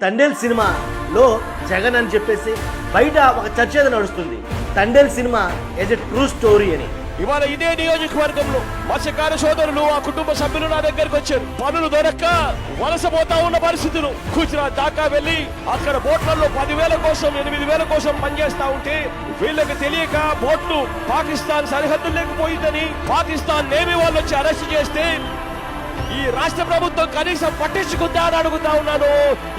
తండేల్ సినిమాలో జగన్ అని చెప్పేసి బయట ఒక చర్చ ఏదో నడుస్తుంది. Thandel cinema is a true story అని. ఇవాళ ఇదే నియోజకవర్గంలో మత్స్యకార సోదరులు ఆ కుటుంబ సభ్యులు నా దగ్గరకు వచ్చారు. పనులు దొరక్క వలసపోతా ఉన్న పరిస్థితులు. గుజరాత్ దాకా వెళ్లి అక్కడ బోట్లలో 10,000 కోసం 8,000 కోసం పనిచేస్తా ఉంటే వీళ్ళకి తెలియక బోట్లు పాకిస్తాన్ సరిహద్దుల్లోకి పోయిందని పాకిస్తాన్ నేవీ వాళ్ళు వచ్చి అరెస్ట్ చేస్తే ఈ రాష్ట్ర ప్రభుత్వం కనీసం పట్టించుకుందా అని అడుగుతా ఉన్నాను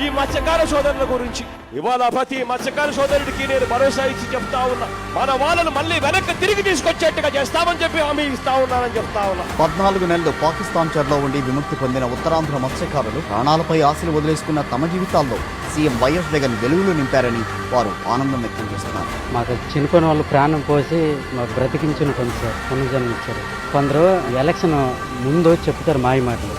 ఈ మత్స్యకార సోదరుల గురించి. ఇవాళ ప్రతి మత్స్యకార సోదరుడికి నేను భరోసా ఇచ్చి చెప్తా ఉన్నా, మన వాళ్ళను మళ్ళీ వెనక్కి తిరిగి తీసుకొచ్చేట్టుగా చేస్తామని చెప్పి హామీ ఇస్తా ఉన్నానని చెప్తా ఉన్నా. 14 నెలలు పాకిస్తాన్ చెరలో ఉండి విముక్తి పొందిన ఉత్తరాంధ్ర మత్స్యకారులు ప్రాణాలపై ఆశలు వదిలేసుకున్న తమ జీవితాల్లో సీఎం వైఎస్ జగన్ వెలుగులు నింపారని వారు ఆనందం వ్యక్తం చేస్తున్నారు. మాకు చనిపోయిన వాళ్ళు ప్రాణం పోసి మాకు బ్రతికించినటువంటి సార్ పునర్జన్మ ఇచ్చారు. కొందరు ఎలక్షన్ ముందు చెప్తారు మాయ మాటలు,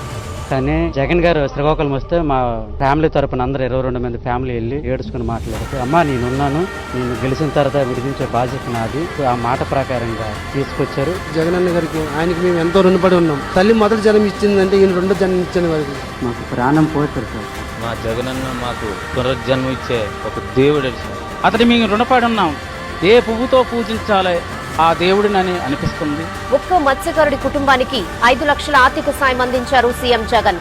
కానీ జగన్ గారు శ్రీకాకుళం వస్తే మా ఫ్యామిలీ తరపున అందరూ 22 మంది ఫ్యామిలీ వెళ్ళి ఏడుచుకుని మాట్లాడితే, అమ్మా నేనున్నాను, నేను గెలిచిన తర్వాత విడిపించే బాధ్యత నాది, ఆ మాట ప్రకారంగా తీసుకొచ్చారు. జగనన్న గారికి ఆయనకి మేము ఎంతో రుణపడి ఉన్నాం. తల్లి మొదటి జన్మ ఇచ్చిందంటే ఈయన రెండో జన్మ ఇచ్చిన వారికి మాకు ప్రాణం పోతారు సార్. మా జగనన్న మాకు పునర్జన్మ ఇచ్చే ఒక దేవుడు, అతని మేము రుణపడి ఉన్నాం. ఏ పువ్వుతో పూజించాలి ఆ దేవుడిని అనిపిస్తుంది. ఒక్కో మత్స్యకారుడి కుటుంబానికి 5 లక్షల ఆర్థిక సాయం అందించారు సీఎం జగన్.